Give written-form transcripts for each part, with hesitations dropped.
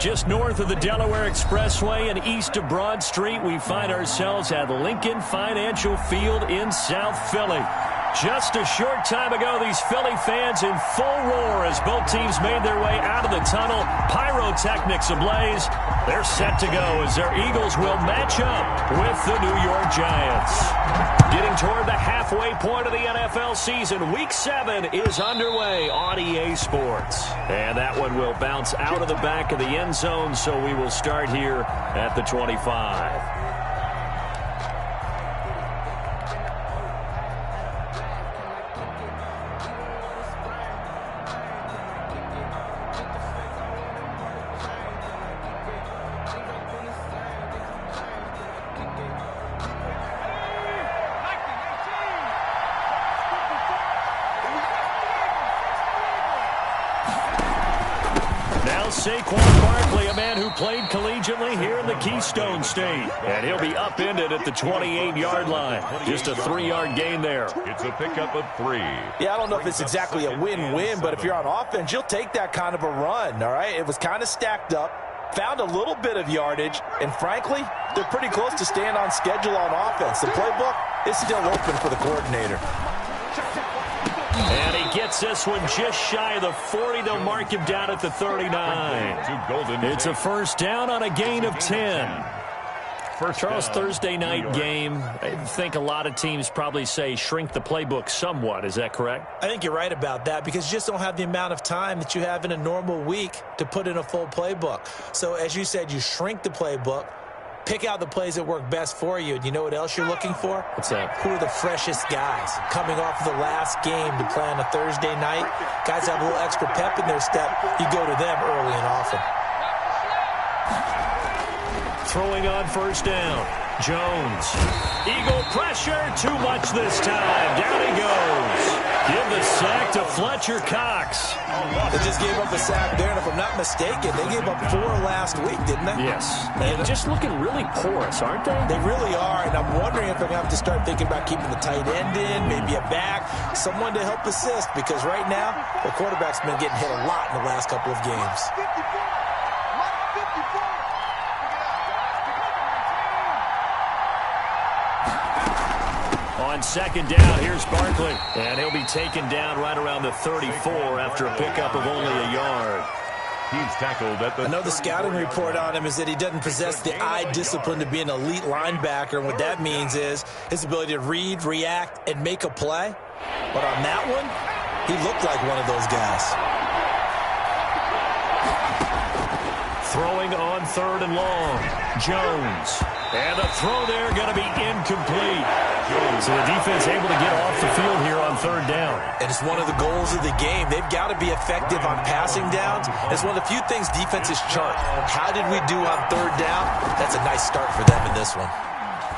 Just north of the Delaware Expressway and east of Broad Street, we find ourselves at Lincoln Financial Field in South Philly. Just a short time ago, these Philly fans in full roar as both teams made their way out of the tunnel. Pyrotechnics ablaze. They're set to go as their Eagles will match up with the New York Giants. Getting toward the halfway point of the NFL season, Week 7 is underway on EA Sports. And that one will bounce out of the back of the end zone, so we will start here at the 25. Saquon Barkley, a man who played collegiately here in the Keystone State. And he'll be upended at the 28-yard line. Just a 3-yard gain there. It's a pickup of 3. Yeah, I don't know if it's exactly a win-win, but if you're on offense, you'll take that kind of a run, all right? It was kind of stacked up, found a little bit of yardage, and frankly, they're pretty close to staying on schedule on offense. The playbook is still open for the coordinator. And he gets this one just shy of the 40. They'll mark him down at the 39. It's a first down on a gain of 10. Charles, Thursday night game, I think a lot of teams probably say shrink the playbook somewhat. Is that correct? I think you're right about that because you just don't have the amount of time that you have in a normal week to put in a full playbook. So as you said, you shrink the playbook. Pick out the plays that work best for you. And you know what else you're looking for? What's that? Who are the freshest guys coming off of the last game to play on a Thursday night? Guys have a little extra pep in their step. You go to them early and often. Throwing on first down. Jones. Eagle pressure. Too much this time. Down he goes. Give the sack to Fletcher Cox. They just gave up a sack there, and if I'm not mistaken, they gave up 4 last week, didn't they? Yes. And just looking really porous, aren't they? They really are, and I'm wondering if they're going to have to start thinking about keeping the tight end in, maybe a back, someone to help assist, because right now, the quarterback's been getting hit a lot in the last couple of games. On second down, here's Barkley. And he'll be taken down right around the 34 after a pickup of only a yard. He's tackled at the... I know the scouting report on him is that he doesn't possess the eye discipline to be an elite linebacker. And what that means is his ability to read, react, and make a play. But on that one, he looked like one of those guys. Throwing on third and long. Jones. And the throw there going to be incomplete. So the defense able to get off the field here on third down. And it's one of the goals of the game. They've got to be effective on passing downs. It's one of the few things defenses chart. How did we do on third down? That's a nice start for them in this one.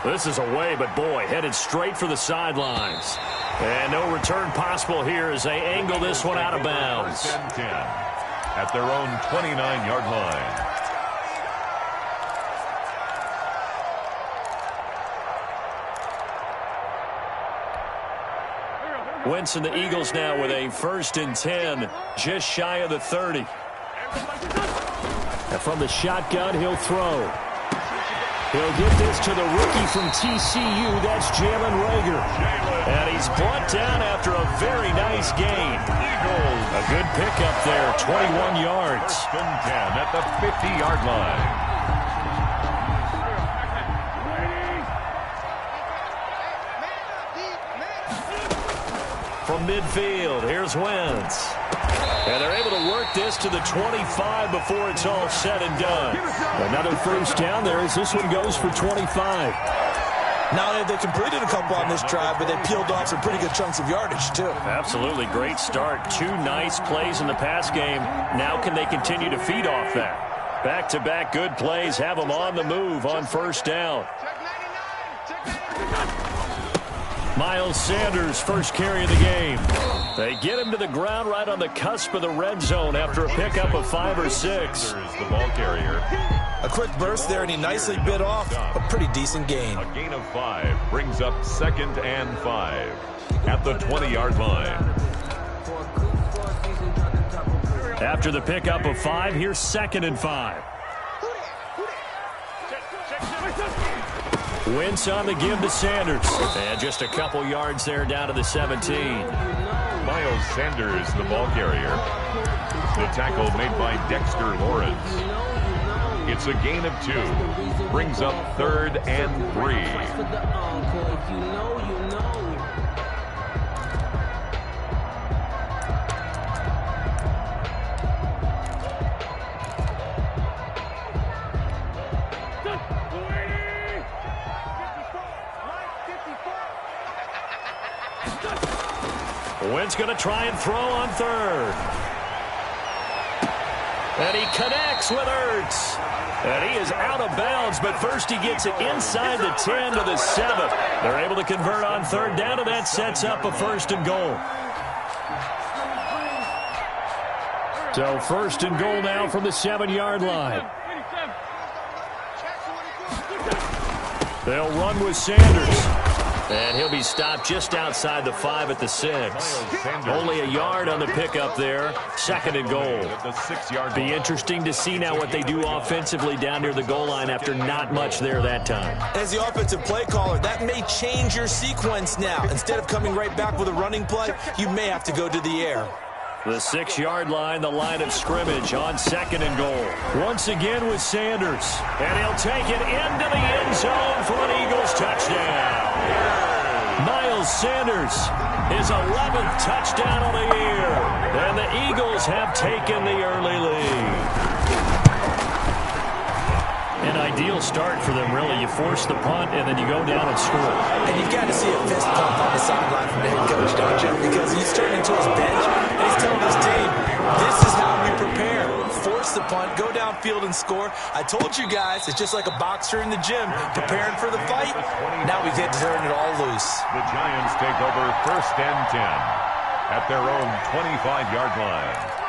This is away, but boy, headed straight for the sidelines. And no return possible here as they angle this one out of bounds. 10 at their own 29-yard line. Wentz and the Eagles now with a 1st and 10, just shy of the 30. And from the shotgun, he'll throw. He'll get this to the rookie from TCU. That's Jalen Reagor. And he's brought down after a very nice gain. A good pickup there, 21 yards. 10 at the 50-yard line. From midfield, here's Wentz. And they're able to work this to the 25 before it's all said and done. Another first down there as this one goes for 25. Not only have they completed a couple on this drive, but they peeled off some pretty good chunks of yardage, too. Absolutely. Great start. 2 nice plays in the pass game. Now can they continue to feed off that? Back-to-back good plays have them on the move on first down. Miles Sanders, first carry of the game. They get him to the ground right on the cusp of the red zone after a pickup of 5 or 6. There's the ball carrier. A quick burst there, and he nicely bit off a pretty decent gain. A gain of 5 brings up 2nd and 5 at the 20-yard line. After the pickup of 5, here's 2nd and 5. Wentz on the give to Sanders. And just a couple yards there down to the 17. Miles Sanders, the ball carrier. The tackle made by Dexter Lawrence. It's a gain of 2. Brings up 3rd and 3. Wentz going to try and throw on 3rd. And he connects with Ertz. And he is out of bounds, but first he gets it inside the 10 to the 7. They're able to convert on 3rd down, and that sets up a 1st and goal. So 1st and goal now from the 7-yard line. They'll run with Sanders. And he'll be stopped just outside the 5 at the 6. Only a yard on the pickup there. 2nd and goal. Be interesting to see now what they do offensively down near the goal line after not much there that time. As the offensive play caller, that may change your sequence now. Instead of coming right back with a running play, you may have to go to the air. The 6-yard line, the line of scrimmage on 2nd and goal. Once again with Sanders. And he'll take it into the end zone for an Eagles touchdown. Miles Sanders, his 11th touchdown of the year. And the Eagles have taken the early lead. An ideal start for them, really. You force the punt, and then you go down and score. And you've got to see a fist pump on the sideline from the head coach, don't you? Because he's turning to his bench, and he's telling his team, this is how we prepare. Force the punt, go downfield and score. I told you guys, it's just like a boxer in the gym, preparing for the fight. Now we get to turn it all loose. The Giants take over 1st and 10 at their own 25-yard line.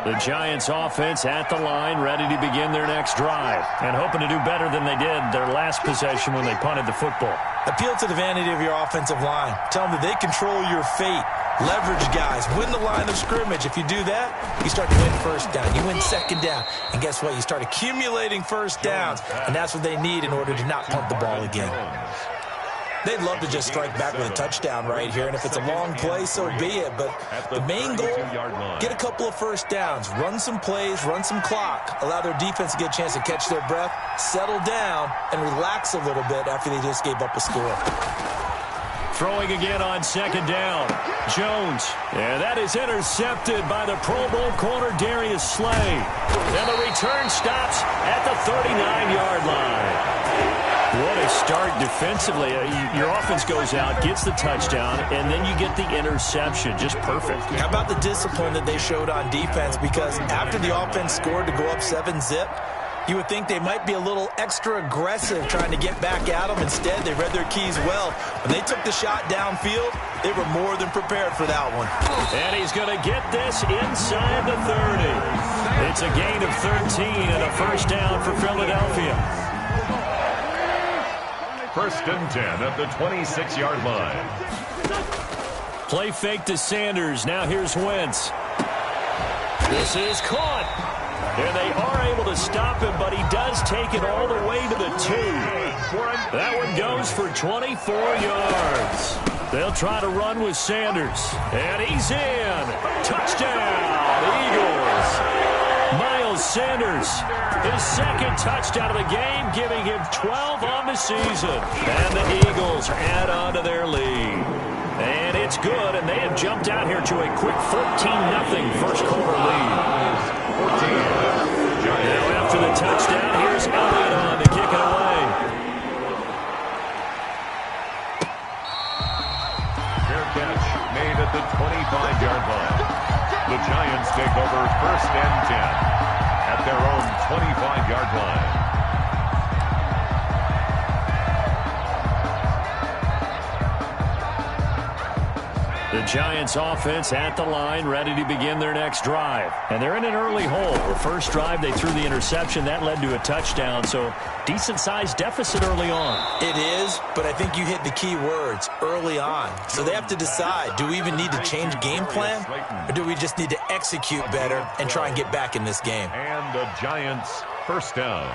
The Giants offense at the line, ready to begin their next drive, and hoping to do better than they did their last possession when they punted the football. Appeal to the vanity of your offensive line. Tell them that they control your fate. Leverage guys. Win the line of scrimmage. If you do that, you start to win 1st down. You win 2nd down. And guess what? You start accumulating 1st downs, and that's what they need in order to not punt the ball again. They'd love to just strike back with a touchdown right here, and if it's a long play, so be it. But the main goal, get a couple of 1st downs, run some plays, run some clock, allow their defense to get a chance to catch their breath, settle down, and relax a little bit after they just gave up a score. Throwing again on 2nd down. Jones. And that is intercepted by the Pro Bowl corner Darius Slay. And the return stops at the 39-yard line. What a start defensively. Your offense goes out, gets the touchdown, and then you get the interception. Just perfect. How about the discipline that they showed on defense? Because after the offense scored to go up 7-zip, you would think they might be a little extra aggressive trying to get back at them. Instead, they read their keys well. When they took the shot downfield, they were more than prepared for that one. And he's going to get this inside the 30. It's a gain of 13 and a 1st down for Philadelphia. 1st and 10 at the 26-yard line. Play fake to Sanders. Now here's Wentz. This is caught. And they are able to stop him, but he does take it all the way to the 2. That one goes for 24 yards. They'll try to run with Sanders. And he's in. Touchdown, Eagles. Miles Sanders, his 2nd touchdown of the game, giving him 12 on the season. And the Eagles add on to their lead. And it's good, and they have jumped out here to a quick 14-0 first quarter lead. 14. Now after the touchdown, here's Elliott on to kick it away. Fair catch made at the 25-yard line. The Giants take over 1st and 10 at their own 25-yard line. The Giants offense at the line, ready to begin their next drive. And they're in an early hole. The first drive, they threw the interception. That led to a touchdown, so decent-sized deficit early on. It is, issues, but I think you hit the key words early on. So they have to decide, do we even need to change game plan, or do we just need to execute better and try and get back in this game? And the Giants first down.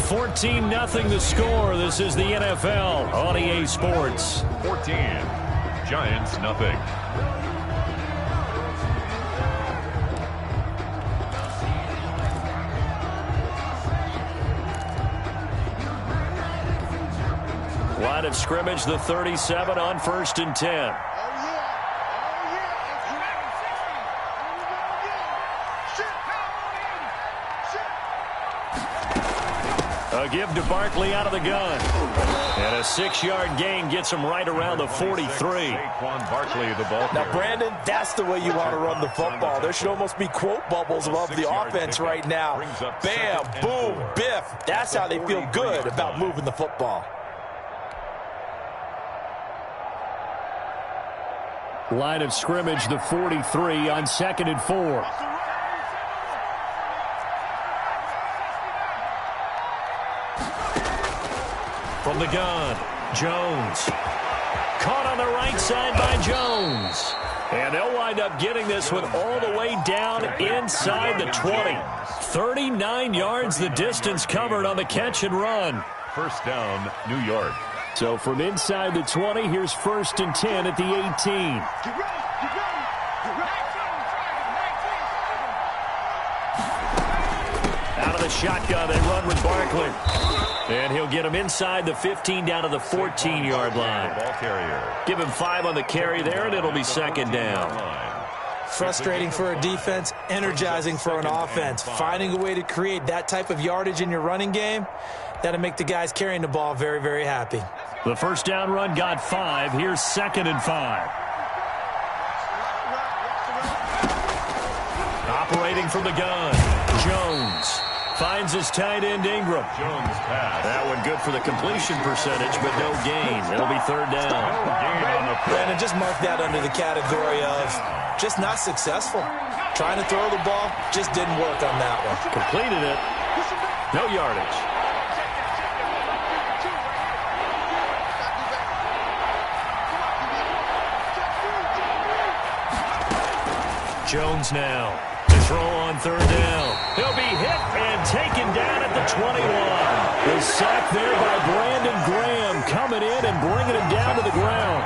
14-0 the score. This is the NFL on EA Sports. 14. Giants nothing. Line of scrimmage, the 37 on 1st and 10. A give to Barkley out of the gun. And a 6-yard gain gets him right around the 43. Barkley, the ball Now, carrier. Brandon, that's the way you want to run the football. There should almost be quote bubbles above the offense right now. Bam, boom, biff. That's how they feel good about moving the football. Line of scrimmage, the 43 on 2nd and 4. From the gun, Jones. Caught on the right side by Jones. And they'll wind up getting this one all the way down inside the 20. 39 yards the distance covered on the catch and run. First down, New York. So from inside the 20, here's 1st and 10 at the 18. Out of the shotgun, they run with Barkley. And he'll get him inside the 15 down to the 14-yard line. Ball carrier. Give him 5 on the carry there, and it'll be 2nd down. Frustrating for a defense, energizing for an offense. Finding a way to create that type of yardage in your running game, that'll make the guys carrying the ball very, very happy. The first down run got 5. Here's 2nd and 5. Operating from the gun, Jones finds his tight end Ingram. Jones pass. That one good for the completion percentage, but no gain. It'll be 3rd down. Gain on the play. Brandon, just mark that under the category of just not successful. Trying to throw the ball, just didn't work on that one. Completed it. No yardage. Jones now to throw on 3rd down. He'll be hit and taken down at the 21. The sack there by Brandon Graham coming in and bringing him down to the ground.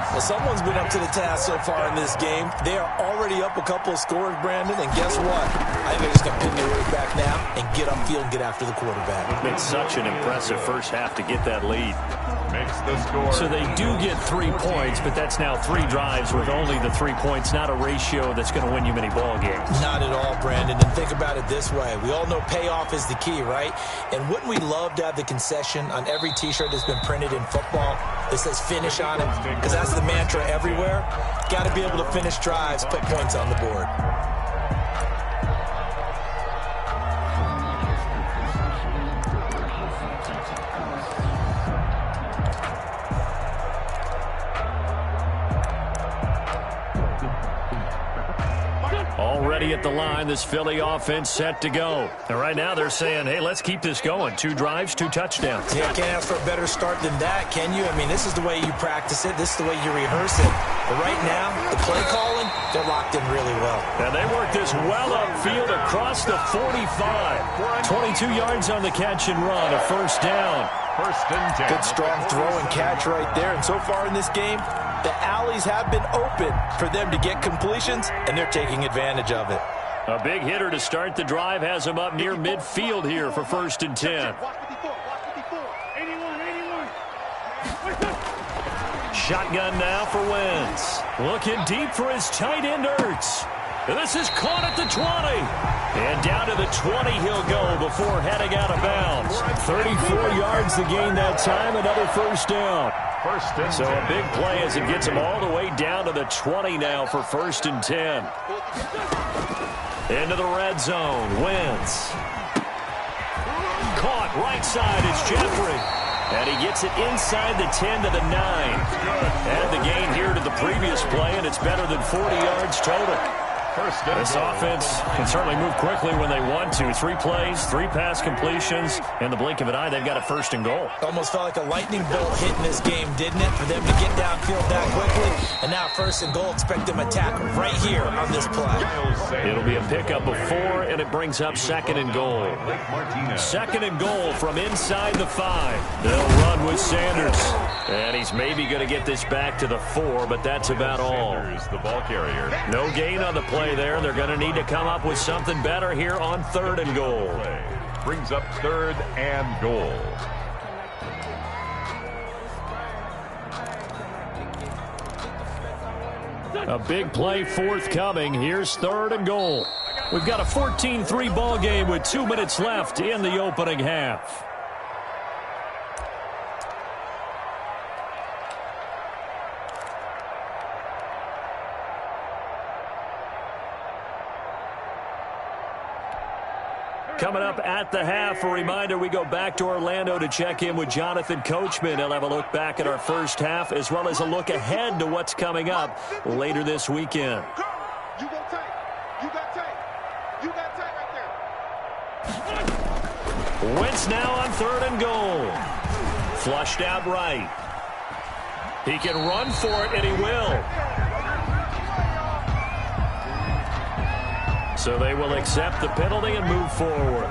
Well, someone's been up to the task so far in this game. They are already up a couple of scores, Brandon, and guess what? I think they're just going to pin their way back now and get upfield and get after the quarterback. It's been such an impressive first half to get that lead. Makes the score. So they do get 3 points, but that's now 3 drives with only the 3 points, not a ratio that's going to win you many ball games. Not at all, Brandon. And think about it this way. We all know payoff is the key, right? And wouldn't we love to have the concession on every T-shirt that's been printed in football that says finish on it? Because that's the mantra everywhere. Got to be able to finish drives, put points on the board. Already at the line, this Philly offense set to go. And right now they're saying, hey, let's keep this going. 2 drives, 2 touchdowns. Yeah, can't ask for a better start than that, can you? I mean, this is the way you practice it. This is the way you rehearse it. But right now, the play calling, they're locked in really well. And they work this well upfield across the 45. 22 yards on the catch and run, a first down. First and 10. Good strong throw and catch right there. And so far in this game, the alleys have been open for them to get completions, and they're taking advantage of it. A big hitter to start the drive has him up near midfield here for 1st and 10. Shotgun now for Wentz. Looking deep for his tight end Ertz. And this is caught at the 20. And down to the 20 he'll go before heading out of bounds. 34 yards to gain that time, another first down. First and So 10. a big play as it gets him all the way down to the 20 now for 1st and 10. Into the red zone, Wentz. Caught right side, it's Jeffrey. And he gets it inside the 10 to the 9. Add the gain here to the previous play, and it's better than 40 yards total. This offense can certainly move quickly when they want to. 3 plays, 3 pass completions. In the blink of an eye, they've got a 1st and goal. Almost felt like a lightning bolt hit in this game, didn't it? For them to get downfield that quickly. And now 1st and goal, expect them to attack right here on this play. It'll be a pickup of 4, and it brings up 2nd and goal. 2nd and goal from inside the 5. They'll run with Sanders. And he's maybe going to get this back to the 4, but that's about all. The ball carrier. No gain on the play there. They're going to need to come up with something better here on 3rd and goal. Brings up 3rd and goal. A big play forthcoming. Here's 3rd and goal. We've got a 14-3 ball game with 2 minutes left in the opening half. Coming up at the half, a reminder, we go back to Orlando to check in with Jonathan Coachman. He'll have a look back at our first half as well as a look ahead to what's coming up later this weekend. You got tape. You got tape. You got tape right there. Wentz now on 3rd and goal. Flushed out right. He can run for it, and he will. So they will accept the penalty and move forward.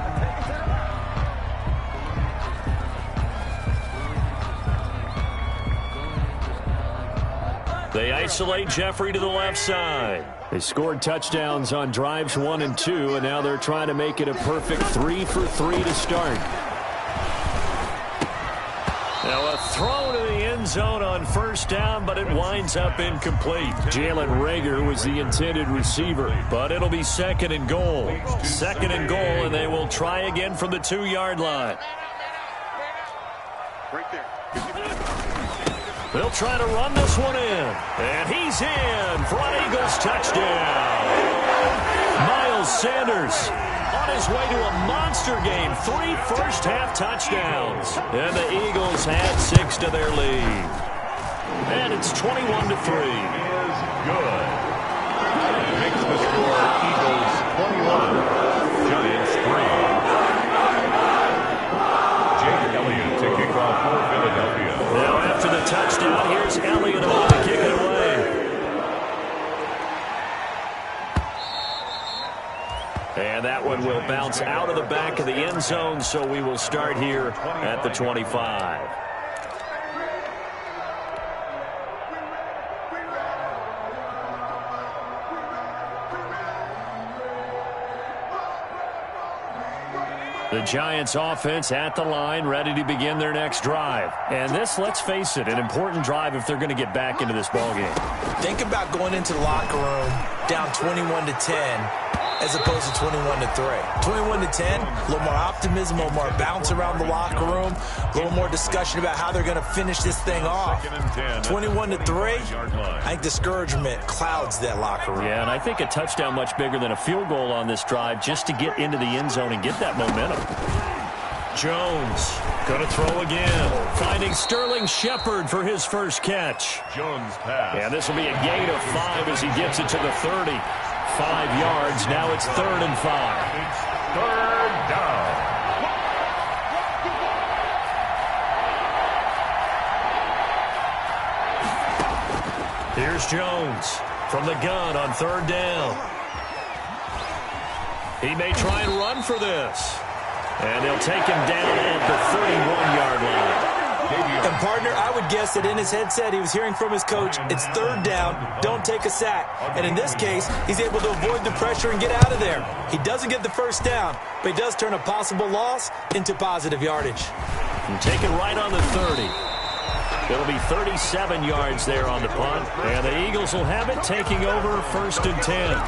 They isolate Jeffrey to the left side. They scored touchdowns on drives 1 and 2, and now they're trying to make it a perfect 3 for 3 to start. Now a throw to the end zone on 1st down, but it winds up incomplete. Jalen Reagor was the intended receiver, but it'll be 2nd and goal. 2nd and goal, and they will try again from the 2-yard line. Right there. They'll try to run this one in, and he's in for an Eagles touchdown. Miles Sanders on his way to a monster game. 3 first-half touchdowns. And the Eagles had 6 to their lead. And it's 21-3. Is good. Makes the score Eagles 21, Giants 3. Jake Elliott to kick off for Philadelphia. Now after the touchdown, here's Elliott on to kick it away. And that one will bounce out of the back of the end zone, so we will start here at the 25. The Giants offense at the line, ready to begin their next drive. And this, let's face it, an important drive if they're going to get back into this ballgame. Think about going into the locker room down 21-10 as opposed to 21-3. 21-10, a little more optimism, a little more bounce around the locker room, a little more discussion about how they're going to finish this thing off. 21-3, I think discouragement clouds that locker room. Yeah, and I think a touchdown much bigger than a field goal on this drive just to get into the end zone and get that momentum. Jones going to throw again, finding Sterling Shepard for his first catch. Jones pass. And this will be a gain of 5 as he gets it to the 30. 5 yards. Now it's 3rd and 5. It's 3rd down. Here's Jones from the gun on 3rd down. He may try and run for this. And they'll take him down at the 31-yard line. And, partner, I would guess that in his headset he was hearing from his coach, it's 3rd down, don't take a sack. And in this case, he's able to avoid the pressure and get out of there. He doesn't get the 1st down, but he does turn a possible loss into positive yardage. And take it right on the 30. It'll be 37 yards there on the punt. And the Eagles will have it, taking over 1st and 10.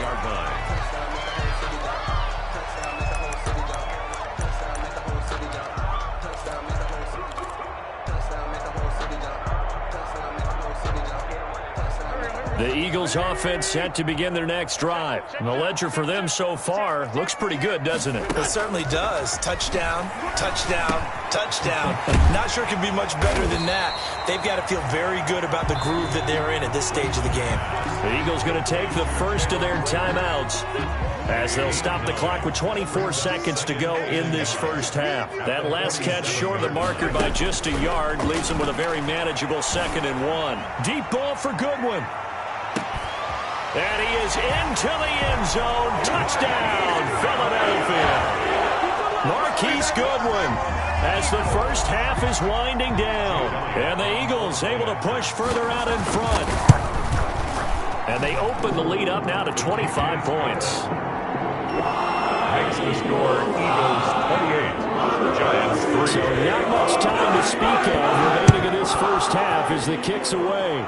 The Eagles offense set to begin their next drive. And the ledger for them so far looks pretty good, doesn't it? It certainly does. Touchdown, touchdown, touchdown. Not sure it can be much better than that. They've got to feel very good about the groove that they're in at this stage of the game. The Eagles going to take the first of their timeouts as they'll stop the clock with 24 seconds to go in this first half. That last catch short of the marker by just a yard leaves them with a very manageable 2nd and 1. Deep ball for Goodwin. And he is into the end zone. Touchdown, Philadelphia. Marquise Goodwin as the first half is winding down. And the Eagles able to push further out in front. And they open the lead up now to 25 points. Makes the score Eagles 28, Giants 3. So not much time to speak of remaining in this first half as the kick's away.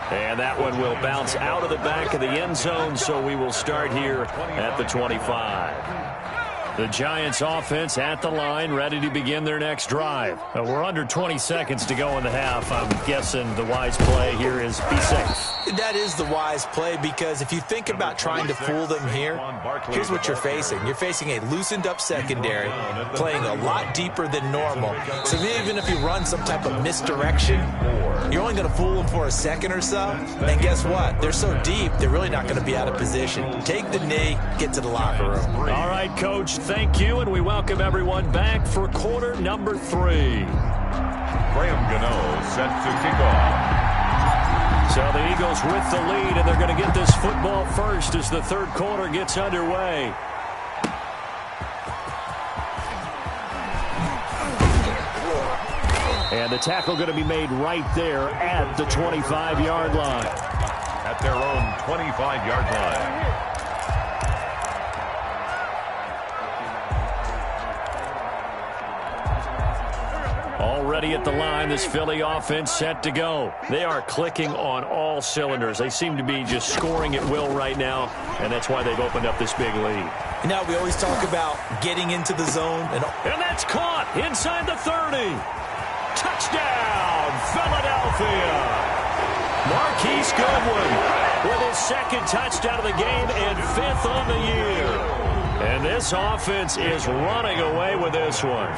And that one will bounce out of the back of the end zone, so we will start here at the 25. The Giants offense at the line, ready to begin their next drive. We're under 20 seconds to go in the half. I'm guessing the wise play here is be safe. That is the wise play, because if you think about trying to fool them here, here's what you're facing. You're facing a loosened up secondary, playing a lot deeper than normal. So even if you run some type of misdirection, you're only going to fool them for a second or so. And guess what? They're so deep, they're really not going to be out of position. Take the knee, get to the locker room. All right, Coach, thank you, and we welcome everyone back for quarter number 3. Graham Gano set to kick off. So the Eagles with the lead, and they're going to get this football first as the third quarter gets underway. And the tackle going to be made right there at the 25-yard line. At their own 25-yard line. Already at the line, this Philly offense set to go. They are clicking on all cylinders. They seem to be just scoring at will right now, and that's why they've opened up this big lead. You know, we always talk about getting into the zone. And that's caught inside the 30. Touchdown, Philadelphia. Marquise Goodwin with his second touchdown of the game and 5th on the year. And this offense is running away with this one.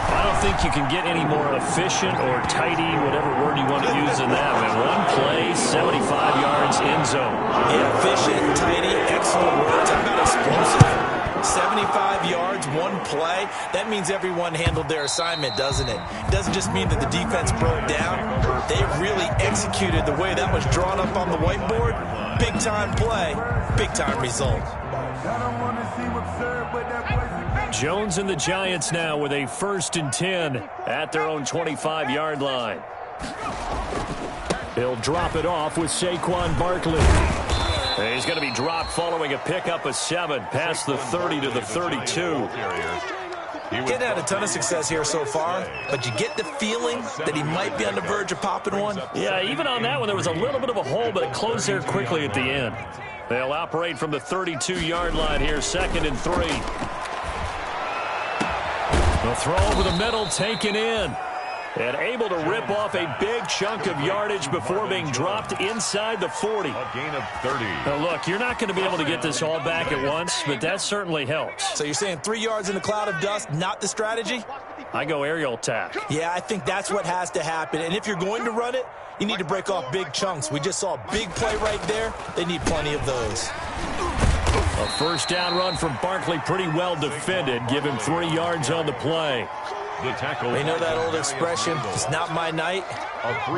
I don't think you can get any more efficient or tidy, whatever word you want to use in that. Man, one play, 75 yards, end zone. Yeah, efficient, tidy, excellent word. Talk about explosive. 75 yards, one play. That means everyone handled their assignment, doesn't it? It doesn't just mean that the defense broke down. They really executed the way that was drawn up on the whiteboard. Big-time play, big-time result. Jones and the Giants now with a 1st and 10 at their own 25-yard line. He'll drop it off with Saquon Barkley. And he's going to be dropped following a pickup of 7 past the 30 to the 32. Getting had a ton of success here so far, but you get the feeling that he might be on the verge of popping one. Yeah, even on that one, there was a little bit of a hole, but it closed there quickly at the end. They'll operate from the 32-yard line here, 2nd and 3. The throw over the middle taken in. And able to rip off a big chunk of yardage before being dropped inside the 40. A gain of 30. Now look, you're not going to be able to get this all back at once, but that certainly helps. So you're saying 3 yards in a cloud of dust, not the strategy? I go aerial attack. Yeah, I think that's what has to happen. And if you're going to run it, you need to break off big chunks. We just saw a big play right there. They need plenty of those. A first down run from Barkley, pretty well defended. Give him 3 yards on the play. The tackle. You know that old expression, it's not my night?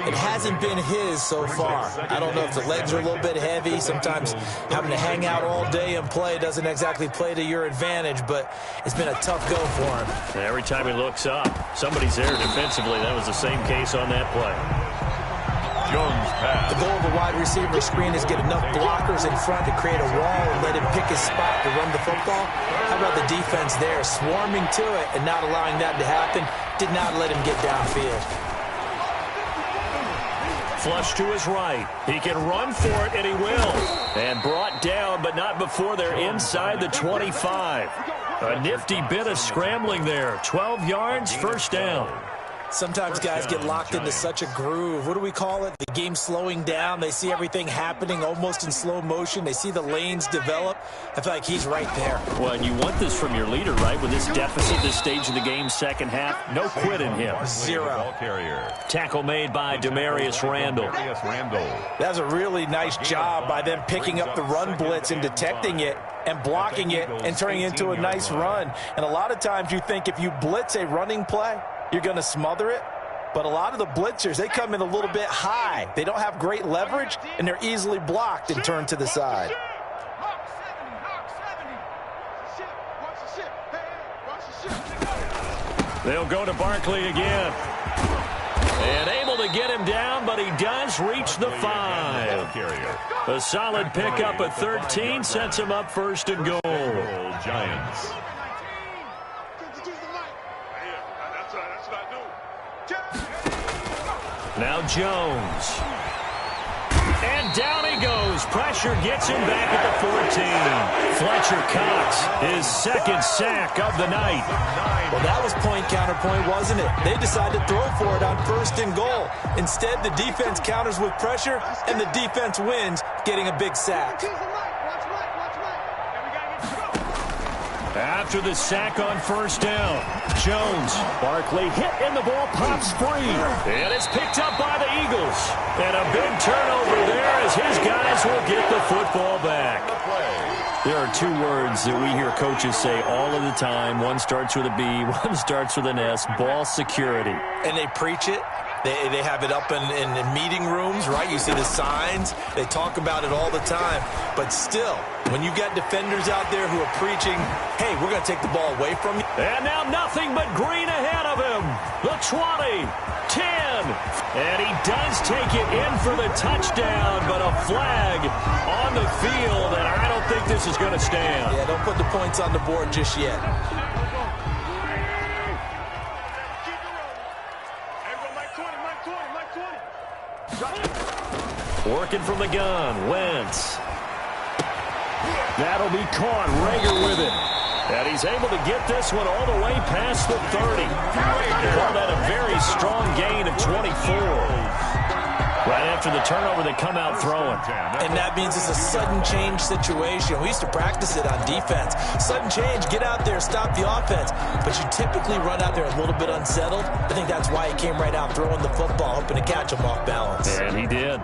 It hasn't been his so far. I don't know if the legs are a little bit heavy. Sometimes having to hang out all day and play doesn't exactly play to your advantage, but it's been a tough go for him. Every time he looks up, somebody's there defensively. That was the same case on that play. Jones pass. The goal of a wide receiver screen is get enough blockers in front to create a wall and let him pick his spot to run the football. How about the defense there, swarming to it and not allowing that to happen? Did not let him get downfield. Flush to his right. He can run for it, and he will. And brought down, but not before they're inside the 25. A nifty bit of scrambling there. 12 yards, first down. Sometimes guys get locked into such a groove. What do we call it? The game slowing down. They see everything happening almost in slow motion. They see the lanes develop. I feel like he's right there. Well, and you want this from your leader, right? With this deficit, this stage of the game, second half, no quit in him. Zero. Tackle made by Demarius Randall. That's a really nice job by them picking up the run blitz and detecting it and blocking it and turning it into a nice run. And a lot of times you think if you blitz a running play, you're going to smother it. But a lot of the blitzers, they come in a little bit high. They don't have great leverage, and they're easily blocked and turned to the side. They'll go to Barkley again. And able to get him down, but he does reach the 5. A solid pickup at 13 sets him up first and goal. Giants. Now Jones. And down he goes. Pressure gets him back at the 14. Fletcher Cox, his second sack of the night. Well, that was point counterpoint, wasn't it? They decided to throw for it on first and goal. Instead, the defense counters with pressure, and the defense wins, getting a big sack. After the sack on first down, Jones. Barkley hit and the ball pops free. And it's picked up by the Eagles. And a big turnover there as his guys will get the football back. There are two words that we hear coaches say all of the time. One starts with a B, one starts with an S, ball security. And they preach it. They have it up in meeting rooms, right? You see the signs. They talk about it all the time. But still, when you got defenders out there who are preaching, hey, we're going to take the ball away from you. And now nothing but green ahead of him. The 20, 10. And he does take it in for the touchdown, but a flag on the field, and I don't think this is going to stand. Yeah, don't put the points on the board just yet. Working from the gun, Wentz. That'll be caught. Rager with it. And he's able to get this one all the way past the 30. Well, that a very strong gain of 24. Right after the turnover, they come out throwing. And that means it's a sudden change situation. We used to practice it on defense. Sudden change, get out there, stop the offense. But you typically run out there a little bit unsettled. I think that's why he came right out throwing the football, hoping to catch him off balance. And he did.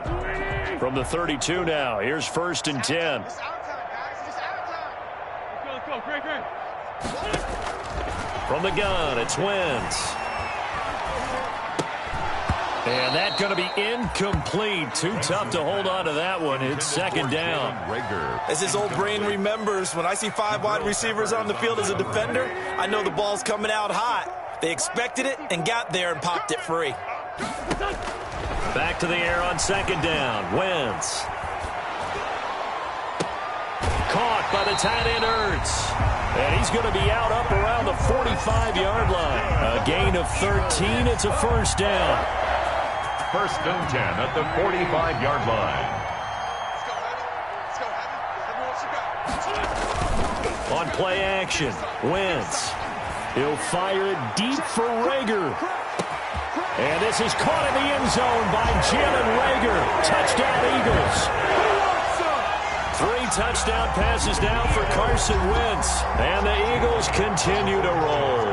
From the 32 now, here's first and 10. From the gun, it's Wentz. And that's going to be incomplete. Too tough to hold on to that one. It's second down. As his old brain remembers, when I see 5 wide receivers on the field as a defender, I know the ball's coming out hot. They expected it and got there and popped it free. Back to the air on second down. Wentz. Caught by the tight end Ertz. And he's going to be out up around the 45-yard line. A gain of 13. It's a first down. First and 10 at the 45-yard line. On play action, Wentz. He'll fire it deep for Rager. And this is caught in the end zone by Jalen Rager. Touchdown, Eagles. 3 touchdown passes now for Carson Wentz. And the Eagles continue to roll.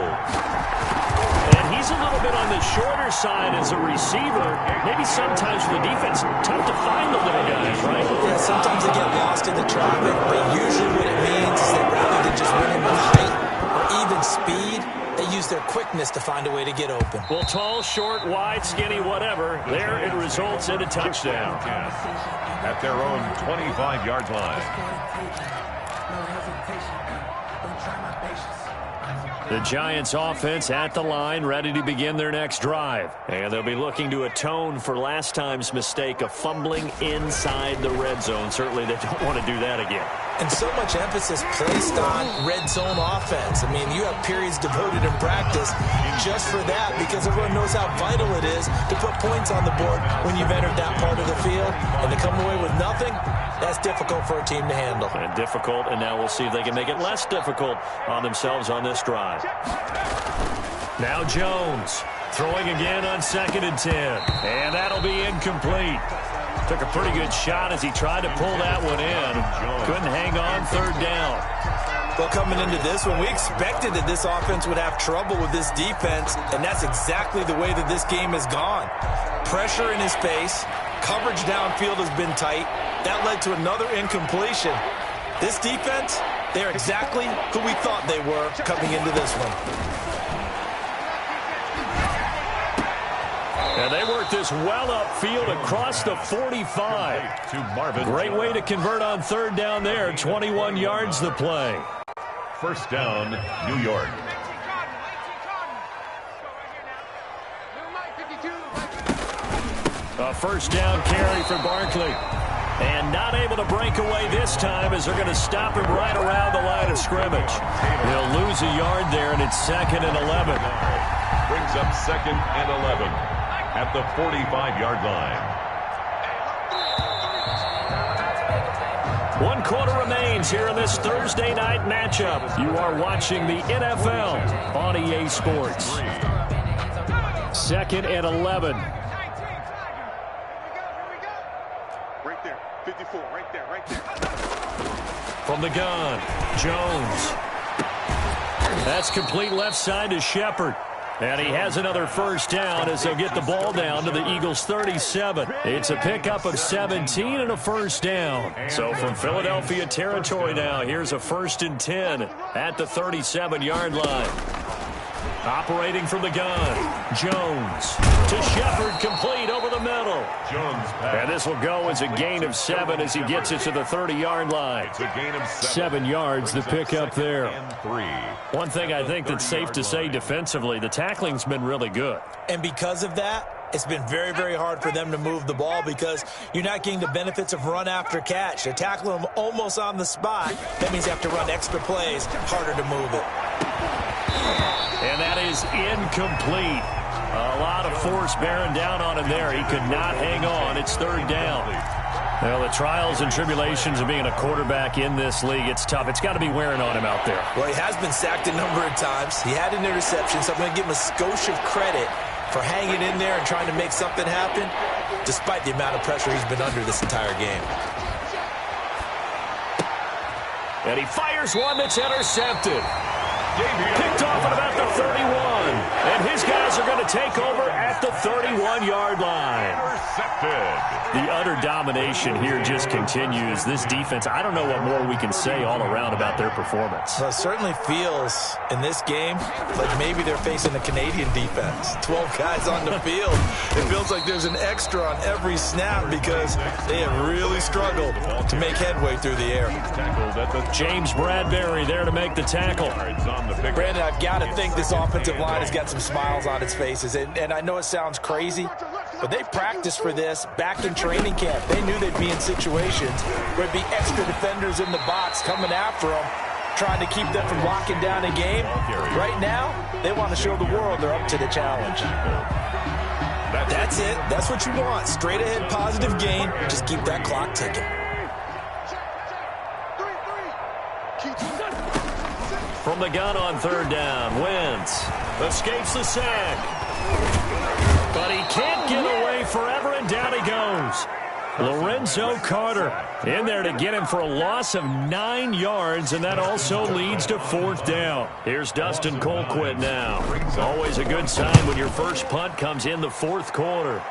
And he's a little bit on the shorter side as a receiver. Maybe sometimes for the defense, tough to find the little guys, right? Yeah, sometimes they get lost in the traffic, but usually what it means is that rather than just winning with height or even speed, they use their quickness to find a way to get open. Well, tall, short, wide, skinny, whatever, there it results in a touchdown. At their own 25-yard line. The Giants offense at the line, ready to begin their next drive. And they'll be looking to atone for last time's mistake of fumbling inside the red zone. Certainly they don't want to do that again. And so much emphasis placed on red zone offense. I mean, you have periods devoted in practice just for that because everyone knows how vital it is to put points on the board when you've entered that part of the field. And to come away with nothing, that's difficult for a team to handle. And difficult, and now we'll see if they can make it less difficult on themselves on this drive. Now Jones. Throwing again on 2nd and 10. And that'll be incomplete. Took a pretty good shot as he tried to pull that one in. Couldn't hang on 3rd down. Well, coming into this one, we expected that this offense would have trouble with this defense, and that's exactly the way that this game has gone. Pressure in his face. Coverage downfield has been tight. That led to another incompletion. This defense, they're exactly who we thought they were coming into this one. And they work this well upfield across the 45. Great way to convert on 3rd down there. 21 yards the play. 1st down, New York. A 1st down carry for Barkley. And not able to break away this time as they're going to stop him right around the line of scrimmage. They'll lose a yard there, and it's 2nd and 11. Brings up 2nd and 11 at the 45-yard line. 1 quarter remains here in this Thursday night matchup. You are watching the NFL on EA Sports. 2nd and 11. Right there, 54, right there, right there. From the gun, Jones. That's complete left side to Shepard. And he has another 1st down as they'll get the ball down to the Eagles' 37. It's a pickup of 17 and a 1st down. So from Philadelphia territory now, here's a 1st and 10 at the 37-yard line. Operating from the gun, Jones to Shepard, complete over the middle. Jones pass. And this will go as a gain of 7 as he gets it to the 30-yard line. It's a gain of 7 yards, the pickup there. And 3. One thing I think that's safe to say defensively, the tackling's been really good. And because of that, it's been very, very hard for them to move the ball because you're not getting the benefits of run after catch. They're tackling them almost on the spot. That means you have to run extra plays, harder to move it. And that is incomplete. A lot of force bearing down on him there. He could not hang on. It's 3rd down. Well, the trials and tribulations of being a quarterback in this league, it's tough. It's got to be wearing on him out there. Well, he has been sacked a number of times. He had an interception, so I'm going to give him a skosh of credit for hanging in there and trying to make something happen, despite the amount of pressure he's been under this entire game. And he fires one that's intercepted. Picked off at about the 31. And his guys are going to take over at the 31-yard line. The utter domination here just continues. This defense, I don't know what more we can say all around about their performance. Well, it certainly feels in this game like maybe they're facing a Canadian defense. 12 guys on the field. It feels like there's an extra on every snap because they have really struggled to make headway through the air. James Bradbury there to make the tackle. Brandon, I've got to think this offensive line has got some smiles on its faces. And I know it sounds crazy, but they practiced for this back in training camp. They knew they'd be in situations where there'd be extra defenders in the box coming after them, trying to keep them from locking down a game. Right now, they want to show the world they're up to the challenge. That's it. That's what you want. Straight ahead, positive gain. Just keep that clock ticking. From the gun on 3rd down, Wentz escapes the sack. But he can't get away forever, and down he goes. Lorenzo Carter in there to get him for a loss of 9 yards, and that also leads to 4th down. Here's Dustin Colquitt now. Always a good sign when your first punt comes in the 4th quarter.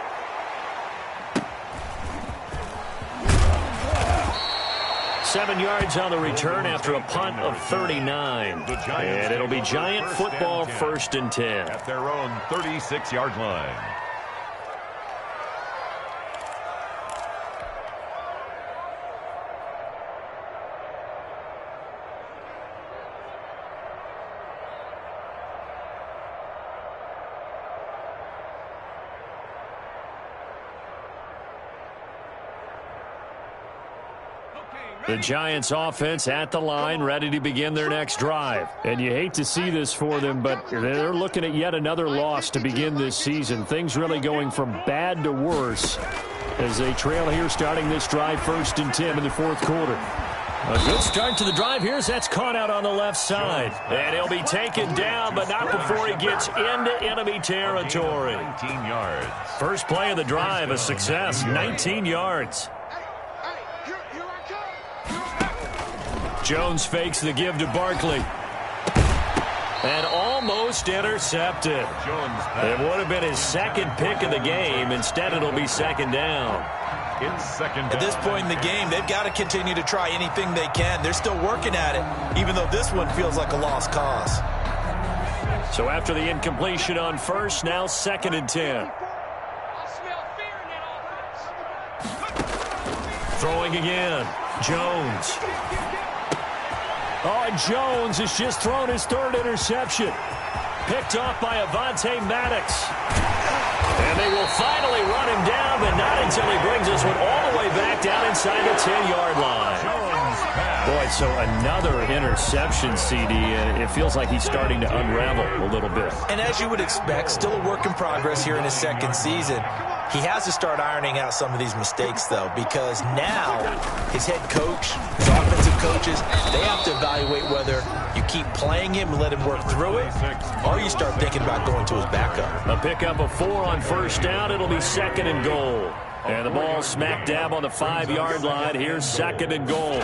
Seven yards on the return after a punt of 39. And it'll be Giant football, 1st and 10. At their own 36-yard line. The Giants offense at the line, ready to begin their next drive. And you hate to see this for them, but they're looking at yet another loss to begin this season. Things really going from bad to worse as they trail here starting this drive, 1st and 10 in the 4th quarter. A good start to the drive here as that's caught out on the left side. And he'll be taken down, but not before he gets into enemy territory. 19 yards. First play of the drive, a success, 19 yards. Jones fakes the give to Barkley. And almost intercepted. It would have been his second pick of the game. Instead, it'll be second down. It's second down. At this point in the game, they've got to continue to try anything they can. They're still working at it, even though this one feels like a lost cause. So after the incompletion on first, now second and 10. Throwing again. Jones. Oh, and Jones has just thrown his third interception. Picked off by Avonte Maddox. And they will finally run him down, but not until he brings this one all the way back down inside the 10-yard line. Boy, so another interception, CD. It feels like he's starting to unravel a little bit. And as you would expect, still a work in progress here in his second season. He has to start ironing out some of these mistakes, though, because now his head coach, his offensive coaches, they have to evaluate whether you keep playing him and let him work through it, or you start thinking about going to his backup. A pickup of 4 on first down. It'll be second and goal. And the ball smack dab on the 5-yard line. Here's second and goal.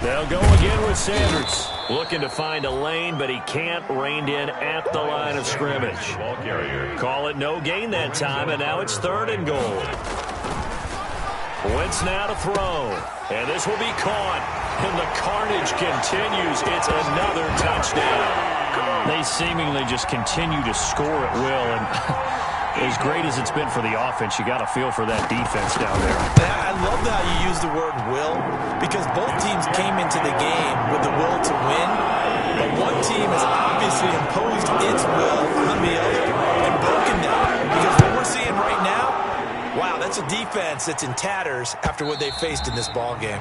They'll go again with Sanders. Looking to find a lane, but he can't. Reined in at the line of scrimmage. Ball carrier. Call it no gain that time, and now it's third and goal. Wentz now to throw. And this will be caught. And the carnage continues. It's another touchdown. They seemingly just continue to score at will. And as great as it's been for the offense, you got to feel for that defense down there. I love how you use the word will, because both teams came into the game with the will to win, but one team has obviously imposed its will on the other and broken them. Because what we're seeing right now, wow, that's a defense that's in tatters after what they faced in this ball game.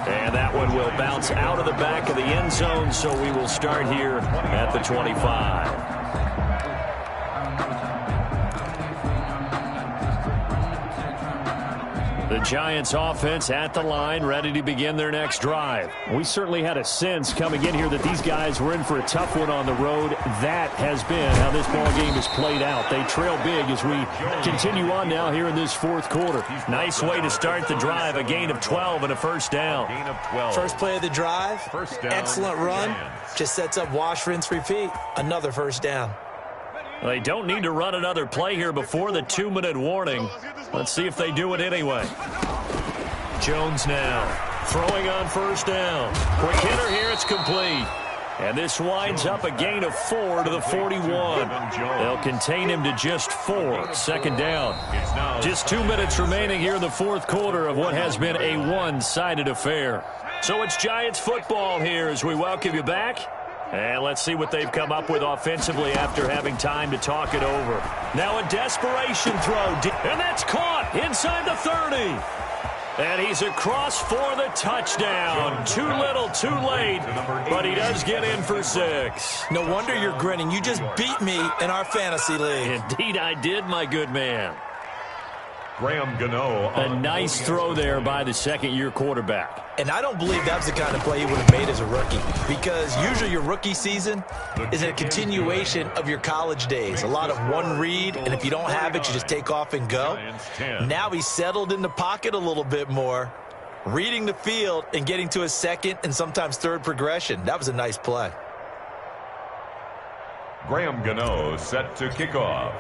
And that one will bounce out of the back of the end zone, so we will start here at the 25. The Giants offense at the line, ready to begin their next drive. We certainly had a sense coming in here that these guys were in for a tough one on the road. That has been how this ball game has played out. They trail big as we continue on now here in this fourth quarter. Nice way to start the drive, a gain of 12 and a first down. Gain of 12. First play of the drive, First down. excellent run, Giants. just sets up wash, rinse, repeat, another first down. They don't need to run another play here before the 2-minute warning. Let's see if they do it anyway. Jones now throwing on first down. Quick hitter here, it's complete. And this winds up a gain of 4 to the 41. They'll contain him to just 4. Second down. Just 2 minutes remaining here in the fourth quarter of what has been a one-sided affair. So it's Giants football here as we welcome you back. And let's see what they've come up with offensively after having time to talk it over. Now a desperation throw. And that's caught inside the 30. And he's across for the touchdown. Too little, too late. But he does get in for 6. No wonder you're grinning. You just beat me in our fantasy league. Indeed I did, my good man. Graham Gano. A nice throw there by the second-year quarterback. And I don't believe that's the kind of play he would have made as a rookie, because usually your rookie season is a continuation of your college days. A lot of one read, and if you don't have it, you just take off and go. Now he's settled in the pocket a little bit more, reading the field and getting to his second and sometimes third progression. That was a nice play. Graham Gano set to kick off.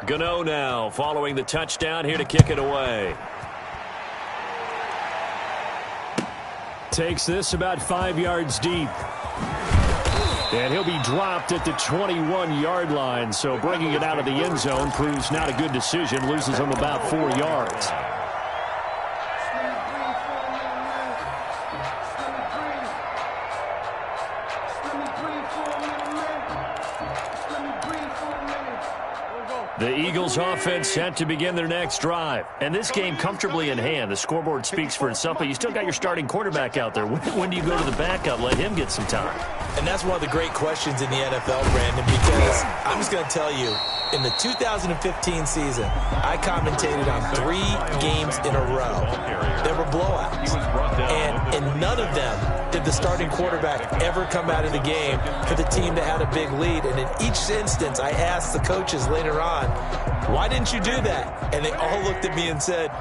Gano now following the touchdown here to kick it away. Takes this about 5 yards deep. And he'll be dropped at the 21-yard line. So bringing it out of the end zone proves not a good decision. Loses him about 4 yards. The Eagles offense set to begin their next drive. And this game comfortably in hand. The scoreboard speaks for itself, but you still got your starting quarterback out there. When do you go to the backup? Let him get some time. And that's one of the great questions in the NFL, Brandon, because I'm just going to tell you, in the 2015 season, I commentated on 3 games in a row. There were blowouts. And in none of them did the starting quarterback ever come out of the game for the team that had a big lead. And in each instance, I asked the coaches later on, why didn't you do that? And they all looked at me and said,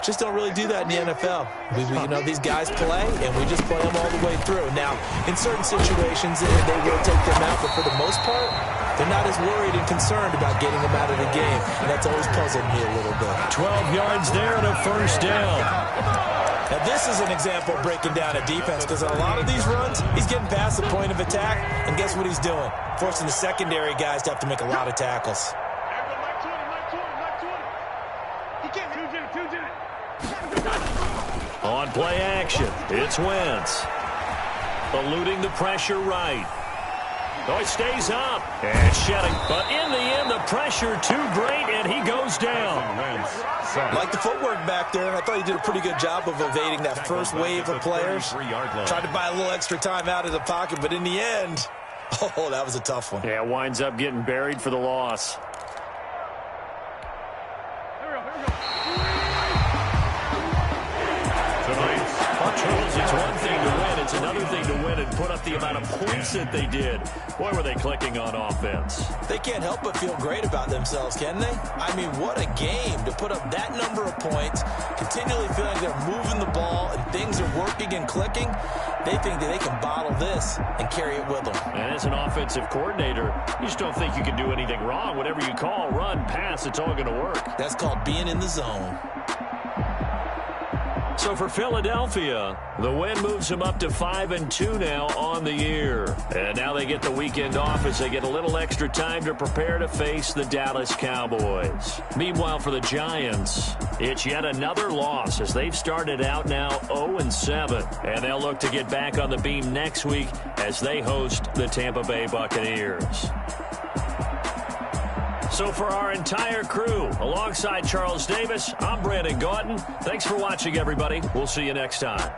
just don't really do that in the NFL. You know, these guys play, and we just play them all the way through. Now, in certain situations, they will take them out, but for the most part, they're not as worried and concerned about getting them out of the game, and that's always puzzled me a little bit. 12 yards there and a first down. Now, this is an example of breaking down a defense, because on a lot of these runs, he's getting past the point of attack, and guess what he's doing? Forcing the secondary guys to have to make a lot of tackles. On play action, it's Wentz. Eluding the pressure right. Oh, he stays up. And shedding. But in the end, the pressure too great, and he goes down. Like the footwork back there, and I thought he did a pretty good job of evading that first wave of players. Tried to buy a little extra time out of the pocket, but in the end, oh, that was a tough one. Yeah, winds up getting buried for the loss. Charles, it's one thing to win. It's another thing to win and put up the amount of points that they did. Boy, were they clicking on offense. They can't help but feel great about themselves, can they? I mean, what a game to put up that number of points, continually feeling they're moving the ball and things are working and clicking. They think that they can bottle this and carry it with them. And as an offensive coordinator, you just don't think you can do anything wrong. Whatever you call, run, pass, it's all going to work. That's called being in the zone. So for Philadelphia, the win moves them up to 5-2 now on the year. And now they get the weekend off as they get a little extra time to prepare to face the Dallas Cowboys. Meanwhile, for the Giants, it's yet another loss as they've started out now 0-7. And they'll look to get back on the beam next week as they host the Tampa Bay Buccaneers. So for our entire crew, alongside Charles Davis, I'm Brandon Gautin. Thanks for watching, everybody. We'll see you next time.